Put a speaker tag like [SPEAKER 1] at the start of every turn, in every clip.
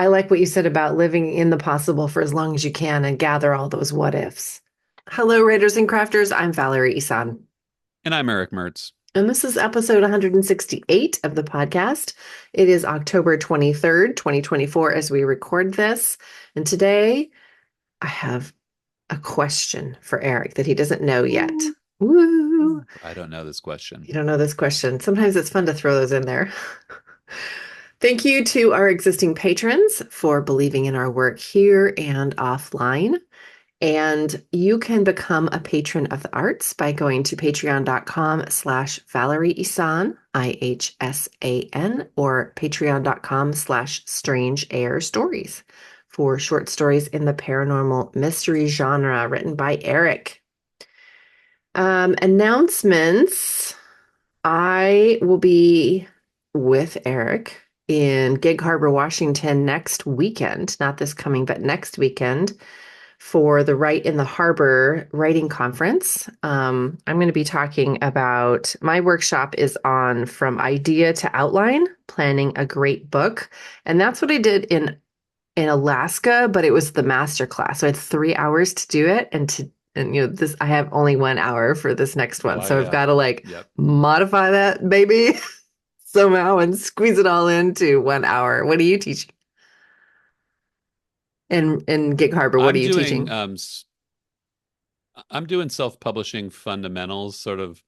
[SPEAKER 1] I like what you said about living in the possible for as long as you can and gather all those what ifs. Hello, writers and crafters. I'm Valerie Isan.
[SPEAKER 2] And I'm Eric Mertz.
[SPEAKER 1] And this is episode 168 of the podcast. It is October 23rd, 2024, as we record this. And today I have a question for Eric that he doesn't know yet.
[SPEAKER 2] Ooh.
[SPEAKER 1] Woo!
[SPEAKER 2] I don't know this question.
[SPEAKER 1] You don't know this question. Sometimes it's fun to throw those in there. Thank you to our existing patrons for believing in our work here and offline. And you can become a patron of the arts by going to patreon.com/Valerie Isan, IHSAN, or patreon.com/Strange Air Stories for short stories in the paranormal mystery genre written by Erick. Announcements. I will be with Erick in Gig Harbor, Washington next weekend, not this coming, but next weekend for the Write in the Harbor Writing Conference. I'm going to be talking about my workshop is on from idea to outline, planning a great book. And that's what I did in Alaska, but it was the master class. So I had 3 hours to do it and this I have only 1 hour for this next one.
[SPEAKER 2] Oh,
[SPEAKER 1] So I've
[SPEAKER 2] yeah.
[SPEAKER 1] got to like
[SPEAKER 2] Yep.
[SPEAKER 1] modify that baby somehow and squeeze it all into 1 hour. What are you teaching? In Gig Harbor, what are
[SPEAKER 2] I'm
[SPEAKER 1] you
[SPEAKER 2] doing
[SPEAKER 1] teaching?
[SPEAKER 2] I'm doing self-publishing fundamentals, sort of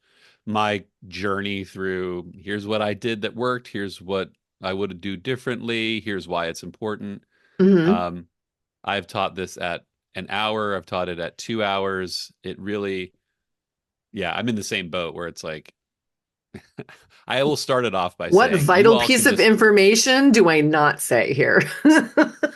[SPEAKER 2] my journey through here's what I did that worked, here's what I would do differently, here's why it's important.
[SPEAKER 1] Hmm.
[SPEAKER 2] Um, I've taught this at an hour, I've taught it at 2 hours. It really, yeah, I'm in the same boat where it's like I will start it off by
[SPEAKER 1] What
[SPEAKER 2] saying you
[SPEAKER 1] vital
[SPEAKER 2] all
[SPEAKER 1] piece
[SPEAKER 2] can
[SPEAKER 1] of
[SPEAKER 2] just
[SPEAKER 1] information do I not say here?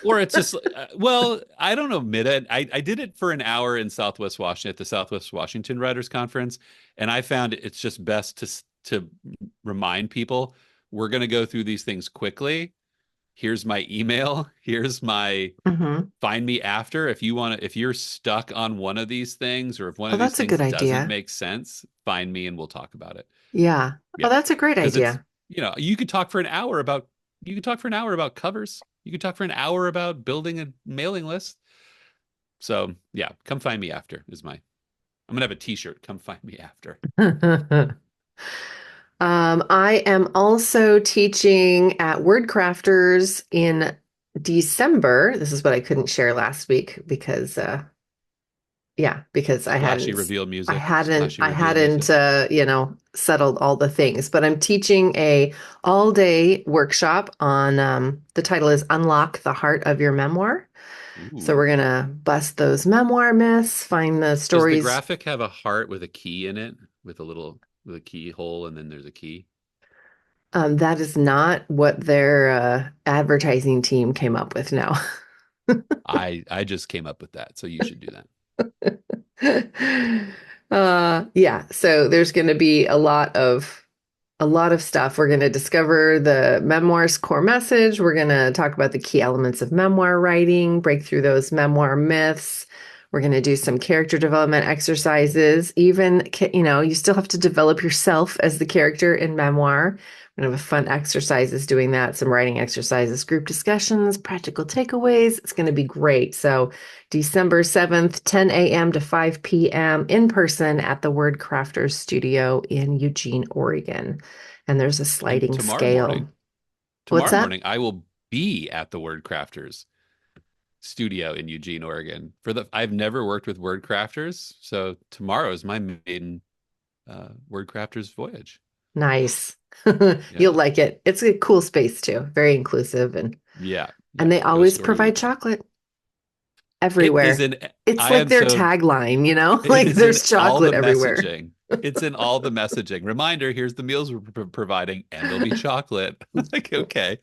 [SPEAKER 2] or it's just well, I don't admit it. I did it for an hour in Southwest Washington at the Southwest Washington Writers Conference, and I found it's just best to remind people we're going to go through these things quickly. Here's my email. Here's my
[SPEAKER 1] Hmm.
[SPEAKER 2] find me after if you want to, if you're stuck on one of these things or if one
[SPEAKER 1] Oh,
[SPEAKER 2] of these
[SPEAKER 1] that's a
[SPEAKER 2] things
[SPEAKER 1] good
[SPEAKER 2] doesn't
[SPEAKER 1] idea.
[SPEAKER 2] make sense, find me and we'll talk about it.
[SPEAKER 1] Yeah. Oh,
[SPEAKER 2] Yeah.
[SPEAKER 1] that's a great
[SPEAKER 2] Because it's,
[SPEAKER 1] idea.
[SPEAKER 2] you could talk for an hour about you could talk for an hour about covers. You could talk for an hour about building a mailing list. So yeah, come find me after is my I'm gonna have a t-shirt. Come find me after.
[SPEAKER 1] I am also teaching at Wordcrafters in December. This is what I couldn't share last week because yeah, because
[SPEAKER 2] Splashy reveal
[SPEAKER 1] I
[SPEAKER 2] music.
[SPEAKER 1] hadn't
[SPEAKER 2] Splashy
[SPEAKER 1] I
[SPEAKER 2] reveal
[SPEAKER 1] hadn't
[SPEAKER 2] music.
[SPEAKER 1] settled all the things, but I'm teaching a all-day workshop on the title is Unlock the Heart of Your Memoir. So
[SPEAKER 2] Ooh.
[SPEAKER 1] we're gonna bust those memoir myths, find the
[SPEAKER 2] Does the
[SPEAKER 1] stories.
[SPEAKER 2] graphic have a heart with a key in it? With a keyhole and then there's a key?
[SPEAKER 1] That is not what their advertising team came up with now.
[SPEAKER 2] I just came up with that, so you should do that.
[SPEAKER 1] Yeah, so there's going to be a lot of stuff. We're going to discover the memoir's core message. We're going to talk about the key elements of memoir writing, break through those memoir myths. We're going to do some character development exercises. Even, you still have to develop yourself as the character in memoir. We're going to have fun exercises doing that, some writing exercises, group discussions, practical takeaways. It's going to be great. So, December 7th, 10 a.m. to 5 p.m. in person at the Wordcrafters studio in Eugene, Oregon. And there's a
[SPEAKER 2] And
[SPEAKER 1] sliding scale. What's
[SPEAKER 2] tomorrow
[SPEAKER 1] that?
[SPEAKER 2] morning, I will be at the Wordcrafters studio in Eugene, Oregon. I've never worked with Wordcrafters, so tomorrow is my maiden Wordcrafters voyage.
[SPEAKER 1] Nice. You'll
[SPEAKER 2] Yeah,
[SPEAKER 1] like it. It's a cool space too. Very inclusive
[SPEAKER 2] yeah,
[SPEAKER 1] and
[SPEAKER 2] yeah.
[SPEAKER 1] they
[SPEAKER 2] Ghost
[SPEAKER 1] always
[SPEAKER 2] story
[SPEAKER 1] provide
[SPEAKER 2] weekend.
[SPEAKER 1] chocolate
[SPEAKER 2] It is
[SPEAKER 1] everywhere.
[SPEAKER 2] in.
[SPEAKER 1] It's
[SPEAKER 2] I
[SPEAKER 1] like
[SPEAKER 2] am
[SPEAKER 1] their
[SPEAKER 2] so.
[SPEAKER 1] tagline.
[SPEAKER 2] It
[SPEAKER 1] Like
[SPEAKER 2] is in
[SPEAKER 1] there's
[SPEAKER 2] all the
[SPEAKER 1] chocolate everywhere.
[SPEAKER 2] messaging. It's in all the messaging. Reminder: here's the meals we're providing, and there'll be chocolate. I'm like, okay.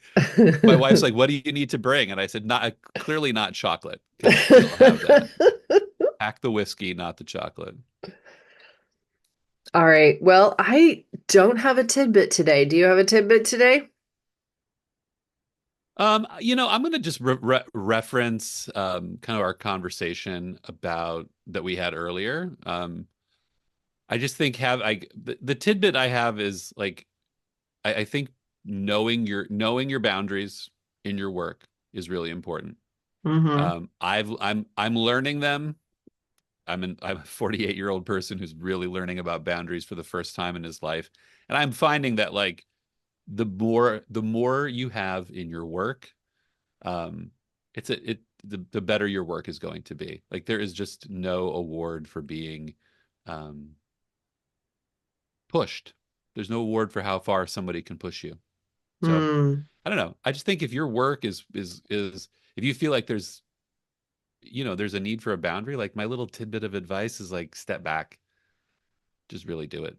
[SPEAKER 2] My wife's like, "What do you need to bring?" And I said, "Not clearly not chocolate because we don't have that. Pack the whiskey, not the chocolate."
[SPEAKER 1] All right. Well, I don't have a tidbit today. Do you have a tidbit today?
[SPEAKER 2] I'm going to just reference kind of our conversation about that we had earlier. I just think the tidbit I have is like I think knowing your boundaries in your work. is really important.
[SPEAKER 1] Hmm.
[SPEAKER 2] I'm learning them. I'm a 48-year-old person who's really learning about boundaries for the first time in his life. And I'm finding that like the more you have in your work, um, the better your work is going to be. Like there is just no award for being um, pushed. There's no award for how far somebody can push you. So
[SPEAKER 1] Mm.
[SPEAKER 2] I don't know. I just think if your work is if you feel like there's a need for a boundary, like my little tidbit of advice is like step back, just really do it.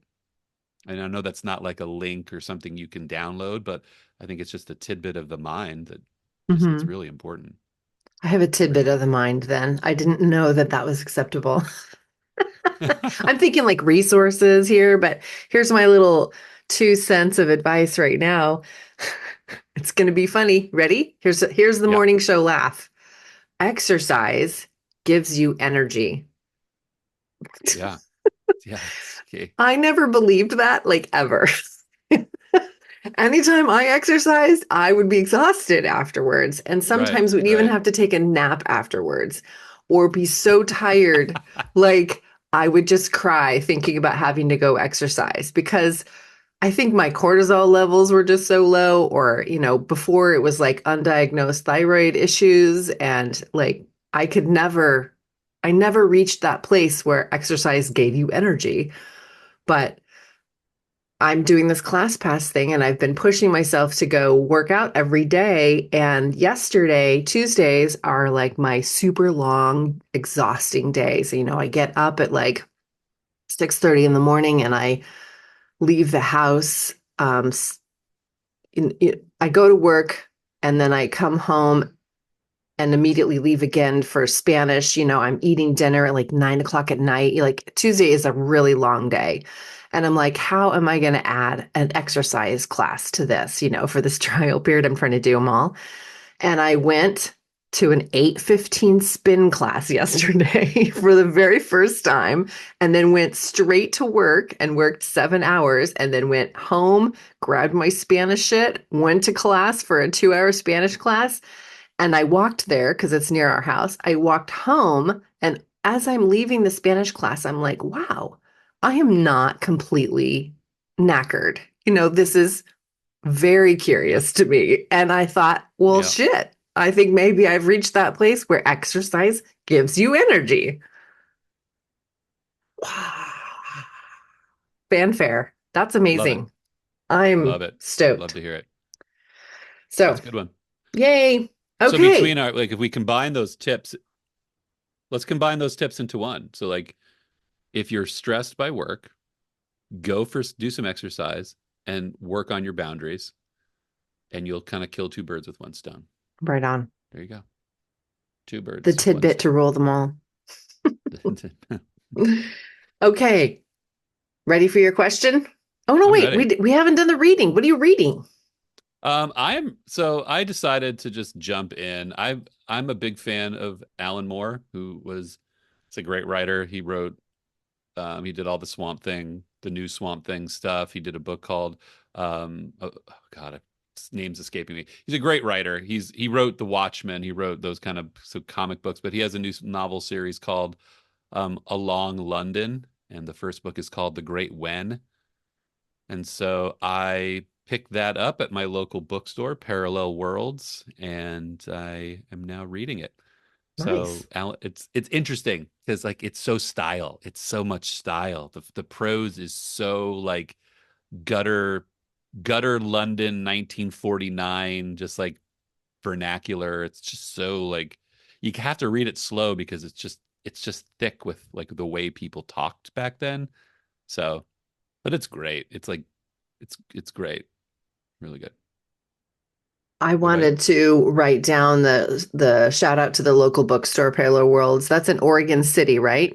[SPEAKER 2] And I know that's not like a link or something you can download, but I think it's just a tidbit of the mind that just it's
[SPEAKER 1] Hmm.
[SPEAKER 2] really important
[SPEAKER 1] I have a
[SPEAKER 2] for
[SPEAKER 1] tidbit of
[SPEAKER 2] sure.
[SPEAKER 1] the mind then. I didn't know that that was acceptable. I'm thinking like resources here, but here's my little 2 cents of advice right now. It's going to be funny. Ready? Here's the
[SPEAKER 2] Yeah.
[SPEAKER 1] morning show laugh. Exercise gives you energy.
[SPEAKER 2] Yeah. Yeah. It's okay.
[SPEAKER 1] I never believed that, like ever. Anytime I exercised, I would be exhausted afterwards. And
[SPEAKER 2] Right.
[SPEAKER 1] sometimes we'd even
[SPEAKER 2] Right.
[SPEAKER 1] have to take a nap afterwards or be so tired, like I would just cry thinking about having to go exercise because I think my cortisol levels were just so low, or, before it was like undiagnosed thyroid issues. And like I never reached that place where exercise gave you energy. But I'm doing this class pass thing and I've been pushing myself to go work out every day. And yesterday, Tuesdays are like my super long, exhausting days. I get up at like 6:30 in the morning and I leave the house. I go to work and then I come home and immediately leave again for Spanish. I'm eating dinner at like 9 o'clock at night. Like Tuesday is a really long day. And I'm like, how am I going to add an exercise class to this, for this trial period? I'm trying to do them all. And I went to an 8:15 spin class yesterday for the very first time, and then went straight to work and worked 7 hours, and then went home, grabbed my Spanish shit, went to class for a 2-hour Spanish class, and I walked there because it's near our house. I walked home, and as I'm leaving the Spanish class, I'm like, wow, I am not completely knackered. This is very
[SPEAKER 2] Yeah.
[SPEAKER 1] curious to me. And I thought, well,
[SPEAKER 2] Yeah.
[SPEAKER 1] shit, I think maybe I've reached that place where exercise gives you energy. Fanfare. That's
[SPEAKER 2] Love it.
[SPEAKER 1] amazing. I'm
[SPEAKER 2] Love it. Love
[SPEAKER 1] stoked.
[SPEAKER 2] to hear it.
[SPEAKER 1] So,
[SPEAKER 2] That's a good one.
[SPEAKER 1] yay.
[SPEAKER 2] So
[SPEAKER 1] Okay.
[SPEAKER 2] between our like if we combine those tips, let's combine those tips into one. So like if you're stressed by work, do some exercise and work on your boundaries and you'll kind of kill two birds with one stone.
[SPEAKER 1] Right on.
[SPEAKER 2] There you go. Two
[SPEAKER 1] The
[SPEAKER 2] birds, one
[SPEAKER 1] tidbit to
[SPEAKER 2] stone.
[SPEAKER 1] rule them all. Okay. Ready for your question? Oh, no,
[SPEAKER 2] I'm
[SPEAKER 1] wait. We,
[SPEAKER 2] ready.
[SPEAKER 1] we haven't done the reading. What are you reading?
[SPEAKER 2] I decided to just jump in. I'm a big fan of Alan Moore, it's a great writer. He did all the new Swamp Thing stuff. He did a book called oh God, his name's escaping me. He's a great writer. He wrote The Watchmen. He wrote those kind of comic books, but he has a new novel series called Along London, and the first book is called The Great When. And so I picked that up at my local bookstore, Parallel Worlds, and I am now reading it. So
[SPEAKER 1] Nice.
[SPEAKER 2] it's interesting because like it's so style. It's so much style. The prose is so like gutter gutter London 1949, just like vernacular. It's just so like you have to read it slow because it's just thick with like the way people talked back then. So, but it's great. It's like it's great. Really good.
[SPEAKER 1] I
[SPEAKER 2] What about you?
[SPEAKER 1] wanted to write down the shout out to the local bookstore, Parallel Worlds. That's in Oregon City, right?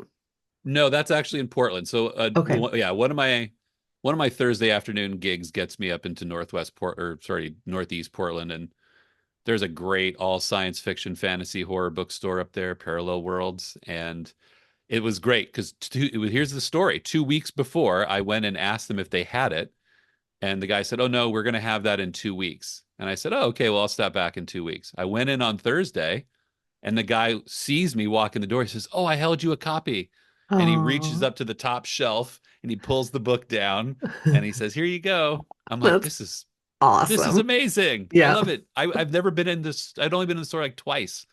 [SPEAKER 2] No, that's actually in Portland. So,
[SPEAKER 1] Okay.
[SPEAKER 2] yeah, one of my Thursday afternoon gigs gets me up into Northeast Portland, and there's a great all science fiction, fantasy, horror bookstore up there, Parallel Worlds, and it was great because here's the story. 2 weeks before, I went and asked them if they had it, and the guy said, "Oh no, we're going to have that in 2 weeks." And I said, oh, okay, well, I'll stop back in 2 weeks. I went in on Thursday and the guy sees me walk in the door. He says, oh, I held you a copy. And he reaches
[SPEAKER 1] Oh,
[SPEAKER 2] up to the top shelf and he pulls the book down and he says, here you go. I'm like,
[SPEAKER 1] that's
[SPEAKER 2] this is
[SPEAKER 1] awesome.
[SPEAKER 2] amazing. I
[SPEAKER 1] Yeah.
[SPEAKER 2] love it. I've never been in this. I'd only been in the store like twice.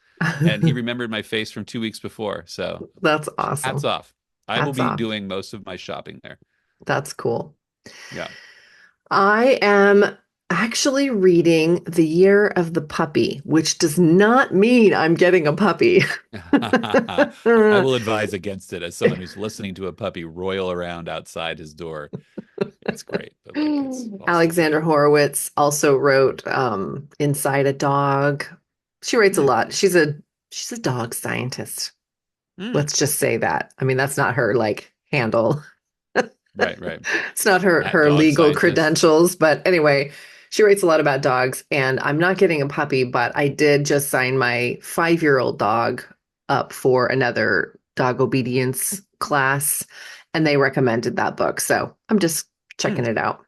[SPEAKER 2] And he remembered my face from 2 weeks before. So
[SPEAKER 1] That's
[SPEAKER 2] hats
[SPEAKER 1] awesome.
[SPEAKER 2] off. I will
[SPEAKER 1] Hats
[SPEAKER 2] be
[SPEAKER 1] off.
[SPEAKER 2] doing most of my shopping there.
[SPEAKER 1] That's cool.
[SPEAKER 2] Yeah.
[SPEAKER 1] I am actually reading The Year of the Puppy, which does not mean I'm getting a puppy.
[SPEAKER 2] I will advise against it as someone who's listening to a puppy roil around outside his door. It's great, but like it's also
[SPEAKER 1] Alexandra
[SPEAKER 2] weird.
[SPEAKER 1] Horowitz also wrote Inside a Dog. She writes a
[SPEAKER 2] Mm,
[SPEAKER 1] lot. She's a dog scientist.
[SPEAKER 2] mm.
[SPEAKER 1] Let's just say that. I mean, that's not her like handle.
[SPEAKER 2] Right, right.
[SPEAKER 1] It's not her
[SPEAKER 2] At
[SPEAKER 1] her
[SPEAKER 2] dog
[SPEAKER 1] legal
[SPEAKER 2] scientist.
[SPEAKER 1] credentials, but anyway, she writes a lot about dogs, and I'm not getting a puppy, but I did just sign my 5-year-old dog up for another dog obedience class, and they recommended that book. So I'm just
[SPEAKER 2] Hmm.
[SPEAKER 1] checking it out.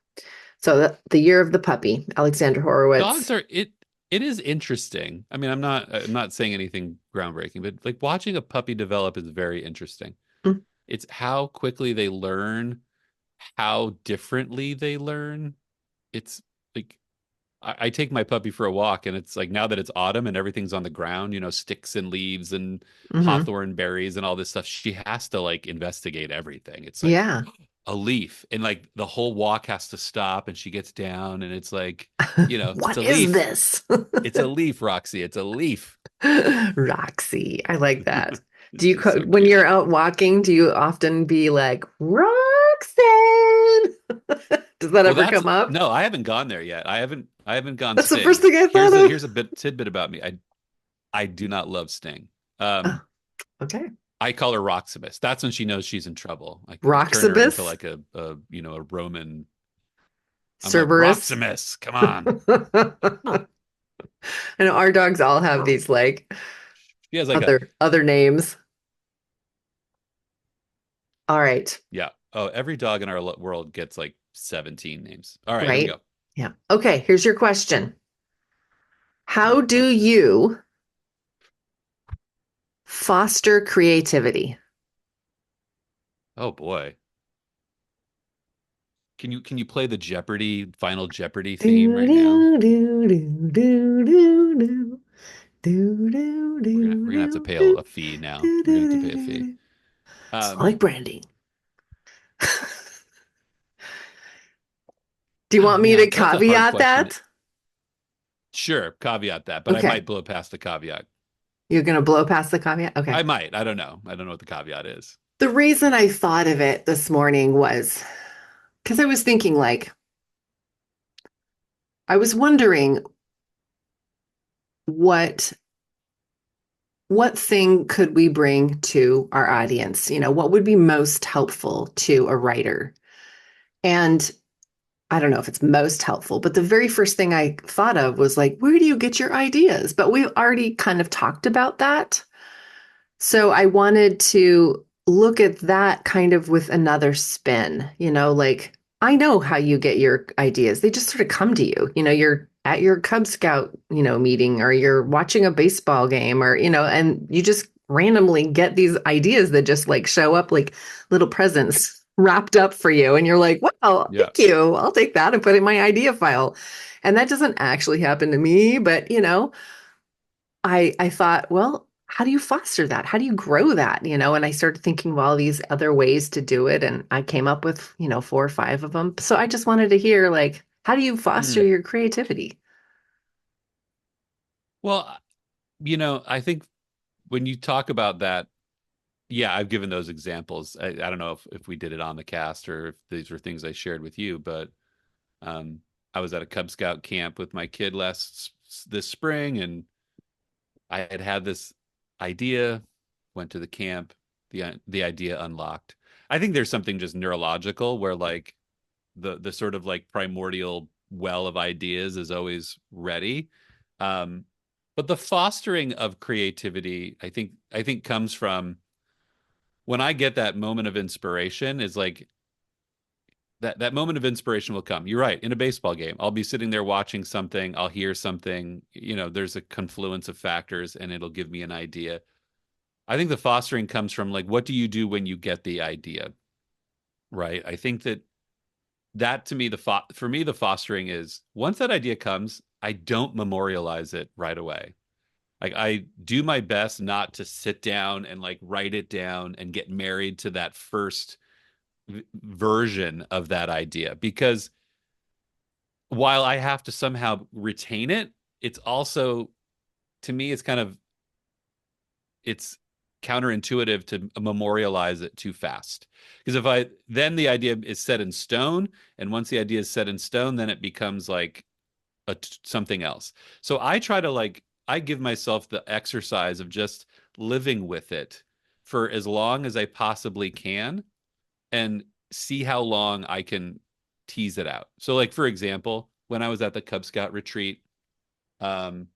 [SPEAKER 1] So the Year of the Puppy, Alexander
[SPEAKER 2] Dogs
[SPEAKER 1] Horowitz.
[SPEAKER 2] are it is interesting. I mean, I'm not saying anything groundbreaking, but like watching a puppy develop is very interesting.
[SPEAKER 1] Mm,
[SPEAKER 2] It's how quickly they learn, how differently they learn. It's like I take my puppy for a walk and it's like now that it's autumn and everything's on the ground, sticks and leaves and
[SPEAKER 1] hmm.
[SPEAKER 2] hawthorn berries and all this stuff, she has to like investigate everything. It's like
[SPEAKER 1] Yeah.
[SPEAKER 2] a leaf and like the whole walk has to stop and she gets down and it's like, it's
[SPEAKER 1] What
[SPEAKER 2] a
[SPEAKER 1] is
[SPEAKER 2] leaf.
[SPEAKER 1] this?
[SPEAKER 2] It's a leaf, Roxy. It's a leaf.
[SPEAKER 1] Roxy. I like that.
[SPEAKER 2] It's just so
[SPEAKER 1] When
[SPEAKER 2] cute.
[SPEAKER 1] you're out walking, do you often be like, Roxanne? Does that
[SPEAKER 2] Well,
[SPEAKER 1] ever
[SPEAKER 2] that's
[SPEAKER 1] come up?
[SPEAKER 2] no, I haven't gone there yet. I haven't gone
[SPEAKER 1] That's the first
[SPEAKER 2] Sting.
[SPEAKER 1] thing I thought of.
[SPEAKER 2] Here's a bit tidbit about me. I do not love Sting.
[SPEAKER 1] Oh,
[SPEAKER 2] Um,
[SPEAKER 1] okay.
[SPEAKER 2] I call her Roximus. That's when she knows she's in trouble. I turn her into
[SPEAKER 1] Roxibus?
[SPEAKER 2] like a Roman. I'm like
[SPEAKER 1] Cerberus?
[SPEAKER 2] Roximus, come on.
[SPEAKER 1] I know our dogs all have these like
[SPEAKER 2] She has like a
[SPEAKER 1] other names. All right.
[SPEAKER 2] yeah. Oh, every dog in our world gets like 17 names. All right, here we
[SPEAKER 1] Right?
[SPEAKER 2] go.
[SPEAKER 1] Yeah. Okay, here's your question. How
[SPEAKER 2] Oh,
[SPEAKER 1] do
[SPEAKER 2] questions.
[SPEAKER 1] you foster creativity?
[SPEAKER 2] Oh boy. Can you play the Final Jeopardy theme
[SPEAKER 1] Do
[SPEAKER 2] right now?
[SPEAKER 1] do do do do do do do
[SPEAKER 2] We're gonna have to
[SPEAKER 1] do
[SPEAKER 2] pay
[SPEAKER 1] do
[SPEAKER 2] a fee now.
[SPEAKER 1] do
[SPEAKER 2] We're gonna have to
[SPEAKER 1] do
[SPEAKER 2] pay a fee.
[SPEAKER 1] do. It's
[SPEAKER 2] Um,
[SPEAKER 1] like branding. Do you
[SPEAKER 2] oh
[SPEAKER 1] want me to
[SPEAKER 2] man, that's a hard
[SPEAKER 1] caveat
[SPEAKER 2] question.
[SPEAKER 1] that?
[SPEAKER 2] Sure, caveat that, but I
[SPEAKER 1] Okay.
[SPEAKER 2] might blow past the caveat.
[SPEAKER 1] You're going to blow past the caveat? Okay.
[SPEAKER 2] I might. I don't know. I don't know what the caveat is.
[SPEAKER 1] The reason I thought of it this morning was because I was thinking, like, I was wondering what what thing could we bring to our audience? What would be most helpful to a writer? And I don't know if it's most helpful, but the very first thing I thought of was like, where do you get your ideas? But we've already kind of talked about that. So I wanted to look at that kind of with another spin, like I know how you get your ideas. They just sort of come to you. You're at your Cub Scout, meeting, or you're watching a baseball game, or, and you just randomly get these ideas that just like show up like little presents wrapped up for you. And you're like, wow,
[SPEAKER 2] Yeah.
[SPEAKER 1] thank you. I'll take that and put it in my idea file. And that doesn't actually happen to me, but I thought, well, how do you foster that? How do you grow that? And I started thinking of all these other ways to do it. And I came up with, 4 or 5 of them. So I just wanted to hear, like, how do you foster
[SPEAKER 2] Mm.
[SPEAKER 1] your creativity?
[SPEAKER 2] Well, I think when you talk about that, yeah, I've given those examples. I don't know if we did it on the cast or if these were things I shared with you, but um, I was at a Cub Scout camp with my kid this spring, and I had this idea, went to the camp, the idea unlocked. I think there's something just neurological where like the sort of like primordial well of ideas is always ready. Um, but the fostering of creativity, I think comes from when I get that moment of inspiration is like that moment of inspiration will come. You're right. In a baseball game, I'll be sitting there watching something, I'll hear something, there's a confluence of factors and it'll give me an idea. I think the fostering comes from like, what do you do when you get the idea? Right? I think that to me for me the fostering is once that idea comes, I don't memorialize it right away. Like I do my best not to sit down and like write it down and get married to that first version of that idea because while I have to somehow retain it, it's also to me it's counterintuitive to memorialize it too fast. Because if I then the idea is set in stone, and once the idea is set in stone, then it becomes like something else. So I try to like I give myself the exercise of just living with it for as long as I possibly can and see how long I can tease it out. So like for example, when I was at the Cub Scout retreat, um,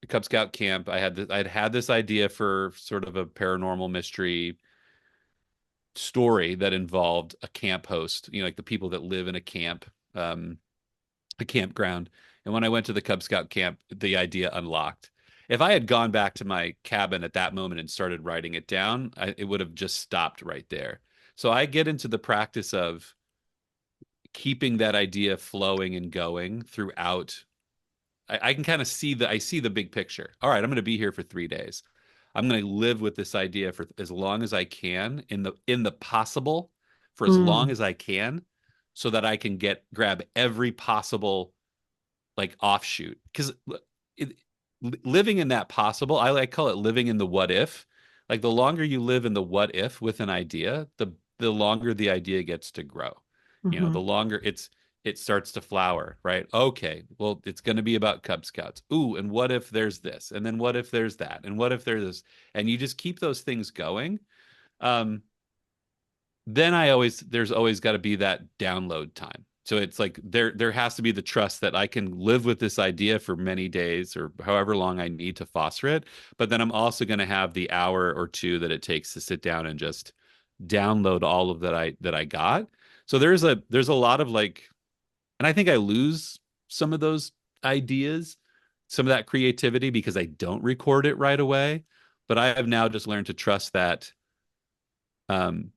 [SPEAKER 2] the Cub Scout camp, I'd had this idea for sort of a paranormal mystery story that involved a camp host, like the people that live in um, a campground. And when I went to the Cub Scout camp, the idea unlocked. If I had gone back to my cabin at that moment and started writing it down, it would have just stopped right there. So I get into the practice of keeping that idea flowing and going throughout. I can kind of I see the big picture. All right, I'm going to be here for 3 days. I'm going to live with this idea for as long as I can in the possible for as long
[SPEAKER 1] Mm,
[SPEAKER 2] as I can so that I can grab every possible like offshoot because living in that possible I like call it living in the what if like the longer you live in the what if with an idea the longer the idea gets to grow the
[SPEAKER 1] mhm,
[SPEAKER 2] longer it starts to flower right okay well it's going to be about Cub Scouts ooh and what if there's this and then what if there's that and what if there's this and you just keep those things going um then there's always got to be that download time. So it's like there has to be the trust that I can live with this idea for many days or however long I need to foster it, but then I'm also going to have the hour or two that it takes to sit down and just download all of that I got. So there's a lot of like and I think I lose some of those ideas, some of that creativity because I don't record it right away, but I have now just learned to trust that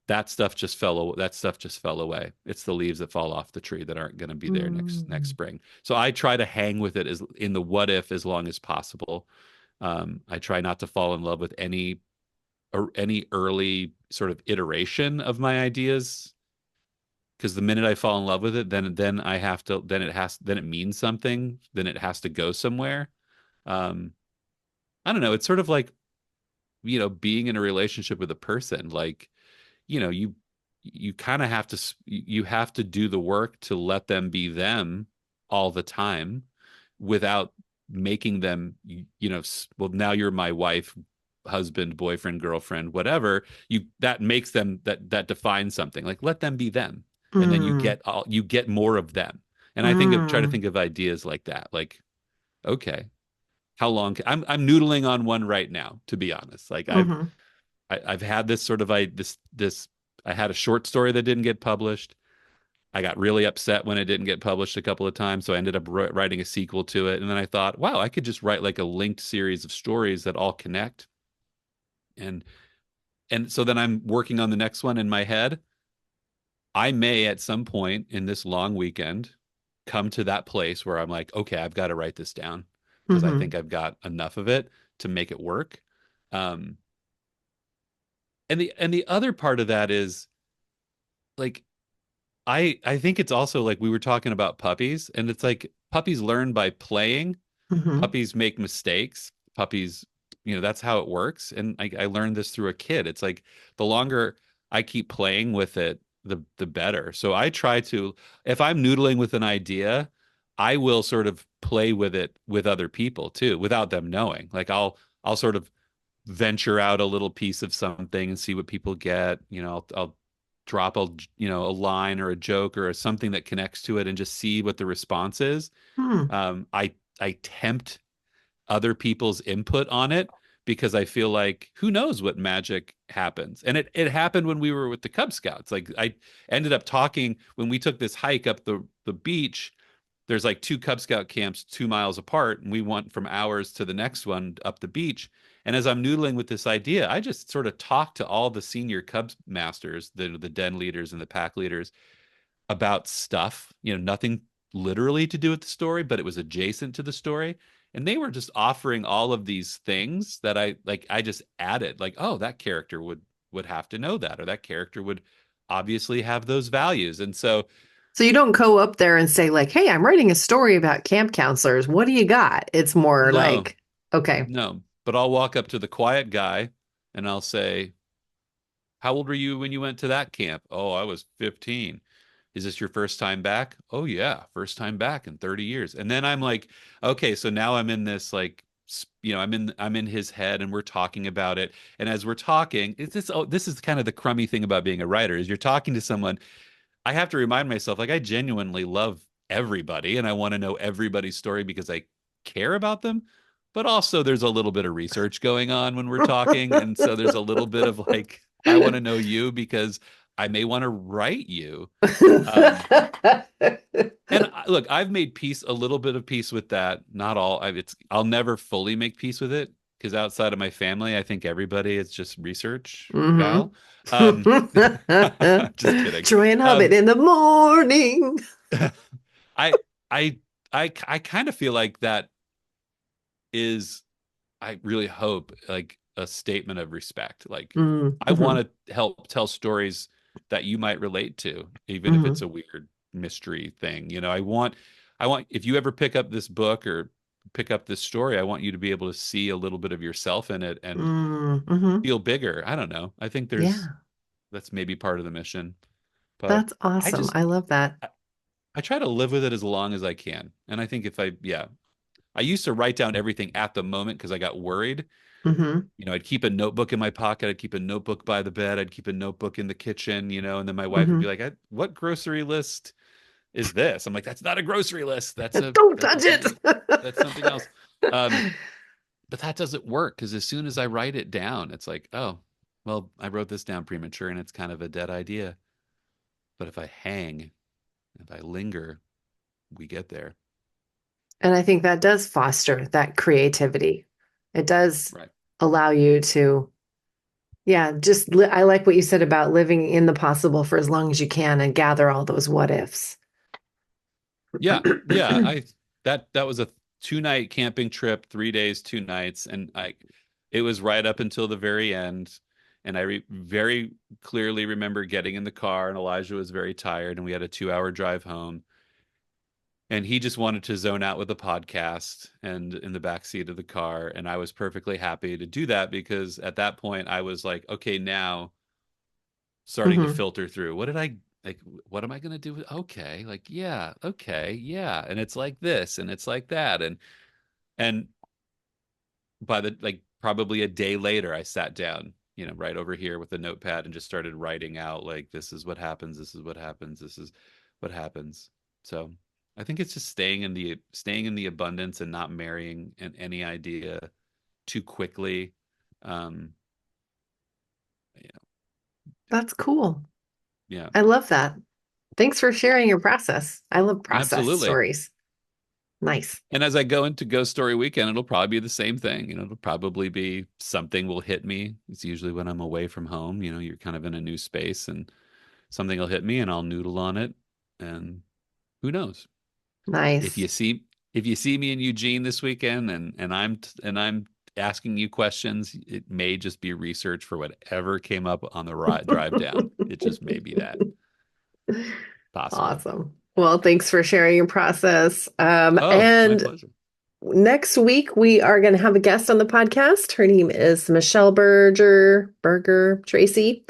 [SPEAKER 2] that stuff just fell away. It's the leaves that fall off the tree that aren't going to be there next
[SPEAKER 1] mm,
[SPEAKER 2] spring. So I try to hang with it as in the what if as long as possible. I try not to fall in love with any early sort of iteration of my ideas because the minute I fall in love with it, then I have to then it means something, then it has to go somewhere. Um, I don't know. It's sort of like being in a relationship with a person like you kind of have to you have to do the work to let them be them all the time without making them well now you're my wife husband boyfriend girlfriend whatever you that makes them that defines something like let them be them and then
[SPEAKER 1] mm,
[SPEAKER 2] you get more of them and try to
[SPEAKER 1] mm,
[SPEAKER 2] think of ideas like that like okay how long I'm noodling on one right now to be honest like
[SPEAKER 1] mhm,
[SPEAKER 2] I've had this sort of this I had a short story that didn't get published. I got really upset when it didn't get published a couple of times, so I ended up writing a sequel to it. And then I thought, wow, I could just write like a linked series of stories that all connect. And so then I'm working on the next one in my head. I may at some point in this long weekend come to that place where I'm like, okay, I've got to write this down because I
[SPEAKER 1] mhm,
[SPEAKER 2] think I've got enough of it to make it work. Um, and the other part of that is like I think it's also like we were talking about puppies, and it's like puppies learn by playing.
[SPEAKER 1] mhm,
[SPEAKER 2] Puppies make mistakes. Puppies, that's how it works. And I learned this through a kid. It's like the longer I keep playing with it, the better. So I try to, if I'm noodling with an idea, I will sort of play with it with other people too, without them knowing. Like I'll sort of venture out a little piece of something and see what people get. I'll drop a line or a joke or something that connects to it and just see what the response is.
[SPEAKER 1] mm,
[SPEAKER 2] I tempt other people's input on it because I feel like who knows what magic happens. And it happened when we were with the Cub Scouts. Like I ended up talking when we took this hike up the beach. There's like two Cub Scout camps 2 miles apart, and we went from ours to the next one up the beach. And as I'm noodling with this idea, I just sort of talked to all the senior Cub masters, the den leaders and the pack leaders about stuff, nothing literally to do with the story, but it was adjacent to the story. And they were just offering all of these things that I just added, like, oh, that character would have to know that, or that character would obviously have those values. And so
[SPEAKER 1] So you don't go up there and say like, "Hey, I'm writing a story about camp counselors. What do you got?" It's more
[SPEAKER 2] no,
[SPEAKER 1] like, "Okay."
[SPEAKER 2] no, but I'll walk up to the quiet guy and I'll say, how old were you when you went to that camp? Oh, I was 15. Is this your first time back? Oh yeah, first time back in 30 years. And then I'm like, okay, so now I'm in this like I'm in his head and we're talking about it. And as we're talking, this is kind of the crummy thing about being a writer is you're talking to someone. I have to remind myself like I genuinely love everybody and I want to know everybody's story because I care about them. But also there's a little bit of research going on when we're talking. And so there's a little bit of like, I want to know you because I may want to write you. Um, and look, I've made peace, a little bit of peace with that. Not all. I'll never fully make peace with it because outside of my family, I think everybody is just research,
[SPEAKER 1] hmm
[SPEAKER 2] Val. Just kidding.
[SPEAKER 1] Joy and Hobbit
[SPEAKER 2] Um,
[SPEAKER 1] in the morning.
[SPEAKER 2] I, I kind of feel like that is, I really hope, like a statement of respect. Like, I
[SPEAKER 1] Mm-hmm.
[SPEAKER 2] want to help tell stories that you might relate to, even if it's
[SPEAKER 1] hmm
[SPEAKER 2] a weird mystery thing. I want, if you ever pick up this book or pick up this story, I want you to be able to see a little bit of yourself in it and
[SPEAKER 1] hmm
[SPEAKER 2] feel bigger. I don't know. I think
[SPEAKER 1] Yeah,
[SPEAKER 2] that's maybe part of the mission, but
[SPEAKER 1] that's
[SPEAKER 2] I
[SPEAKER 1] awesome.
[SPEAKER 2] just,
[SPEAKER 1] I love that.
[SPEAKER 2] I try to live with it as long as I can. And I think yeah, I used to write down everything at the moment because I got worried.
[SPEAKER 1] hmm
[SPEAKER 2] I'd keep a notebook in my pocket. I'd keep a notebook by the bed. I'd keep a notebook in the kitchen, and then my wife would be
[SPEAKER 1] hmm
[SPEAKER 2] like, "What grocery list is this?" I'm like, "That's not a grocery list.
[SPEAKER 1] Don't
[SPEAKER 2] that's a
[SPEAKER 1] touch it.
[SPEAKER 2] something that's something else." Um, but that doesn't work because as soon as I write it down, it's like, "Oh, well, I wrote this down premature and it's kind of a dead idea." But if I linger, we get there.
[SPEAKER 1] And I think that does foster that creativity. It does
[SPEAKER 2] Right.
[SPEAKER 1] allow you to, yeah, I like what you said about living in the possible for as long as you can and gather all those what ifs.
[SPEAKER 2] Yeah, yeah. That was a 2 night camping trip, 3 days, 2 nights, and it was right up until the very end. And very clearly remember getting in the car, and Elijah was very tired, and we had a 2 hour drive home. And he just wanted to zone out with the podcast and in the back seat of the car. And I was perfectly happy to do that because at that point I was like, okay, now starting to
[SPEAKER 1] hmm
[SPEAKER 2] filter through like what am I going to do with okay, like yeah, okay, yeah, and it's like this and it's like that and by the like probably a day later I sat down, right over here with a notepad and just started writing out like this is what happens, this is what happens, this is what happens. So I think it's just staying in the abundance and not marrying any idea too quickly. um yeah,
[SPEAKER 1] That's cool.
[SPEAKER 2] yeah,
[SPEAKER 1] I love that. Thanks for sharing your process. I love process
[SPEAKER 2] absolutely.
[SPEAKER 1] stories. Nice.
[SPEAKER 2] And as I go into Ghost Story Weekend, it'll probably be the same thing. It'll probably be something will hit me. It's usually when I'm away from home. You're kind of in a new space and something will hit me and I'll noodle on it. And who knows? If
[SPEAKER 1] Nice.
[SPEAKER 2] you see if you see me in Eugene this weekend and I'm asking you questions, it may just be research for whatever came up on the drive down. It just may be that, possibly.
[SPEAKER 1] Awesome. Well, thanks for sharing your process.
[SPEAKER 2] Oh, my
[SPEAKER 1] And
[SPEAKER 2] pleasure.
[SPEAKER 1] next week we are going to have a guest on the podcast. Her name is Michelle Berger Tracy,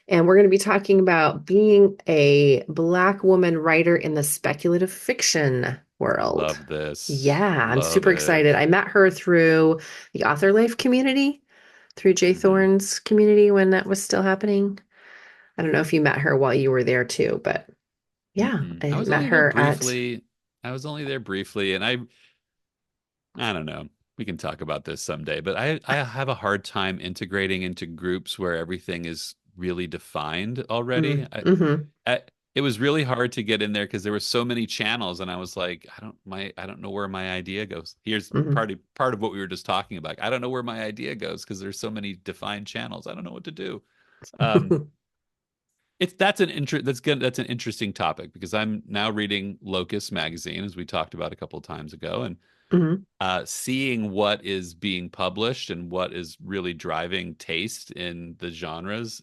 [SPEAKER 1] and we're going to be talking about being a Black woman writer in the speculative fiction world.
[SPEAKER 2] Love this.
[SPEAKER 1] Yeah, I'm
[SPEAKER 2] Love
[SPEAKER 1] super
[SPEAKER 2] it.
[SPEAKER 1] excited. I met her through the Author Life community, through Jay
[SPEAKER 2] Mhm.
[SPEAKER 1] Thorne's community when that was still happening. I don't know if you met her while you were there too, but yeah,
[SPEAKER 2] Mm-mm. I
[SPEAKER 1] I
[SPEAKER 2] was
[SPEAKER 1] met
[SPEAKER 2] only there
[SPEAKER 1] her at
[SPEAKER 2] briefly. I was only there briefly, and I don't know. We can talk about this someday, but I have a hard time integrating into groups where everything is really defined already.
[SPEAKER 1] Mm-hmm.
[SPEAKER 2] I it was really hard to get in there because there were so many channels, and I was like, I don't know where my idea goes. Here's
[SPEAKER 1] Mm-hmm.
[SPEAKER 2] part of what we were just talking about. I don't know where my idea goes because there's so many defined channels. I don't know what to do. Um, it's that's an interesting topic because I'm now reading Locus magazine, as we talked about a couple of times ago, and
[SPEAKER 1] Hmm.
[SPEAKER 2] seeing what is being published and what is really driving taste in the genres.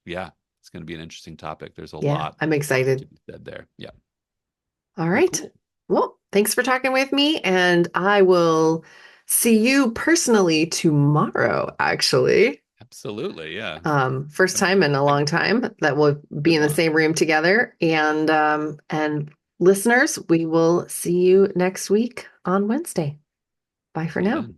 [SPEAKER 2] Yeah, it's going to be an interesting topic. There's a
[SPEAKER 1] Yeah,
[SPEAKER 2] lot
[SPEAKER 1] I'm
[SPEAKER 2] to
[SPEAKER 1] excited.
[SPEAKER 2] be said there. Yeah.
[SPEAKER 1] All
[SPEAKER 2] Well,
[SPEAKER 1] right.
[SPEAKER 2] cool.
[SPEAKER 1] Well, thanks for talking with me, and I will see you personally tomorrow, actually.
[SPEAKER 2] Absolutely. Yeah.
[SPEAKER 1] First
[SPEAKER 2] I'm,
[SPEAKER 1] time in a
[SPEAKER 2] I'm
[SPEAKER 1] long time that we'll be
[SPEAKER 2] been
[SPEAKER 1] in the
[SPEAKER 2] long.
[SPEAKER 1] same room together. And listeners, we will see you next week on Wednesday. Bye for
[SPEAKER 2] See you
[SPEAKER 1] now.
[SPEAKER 2] then.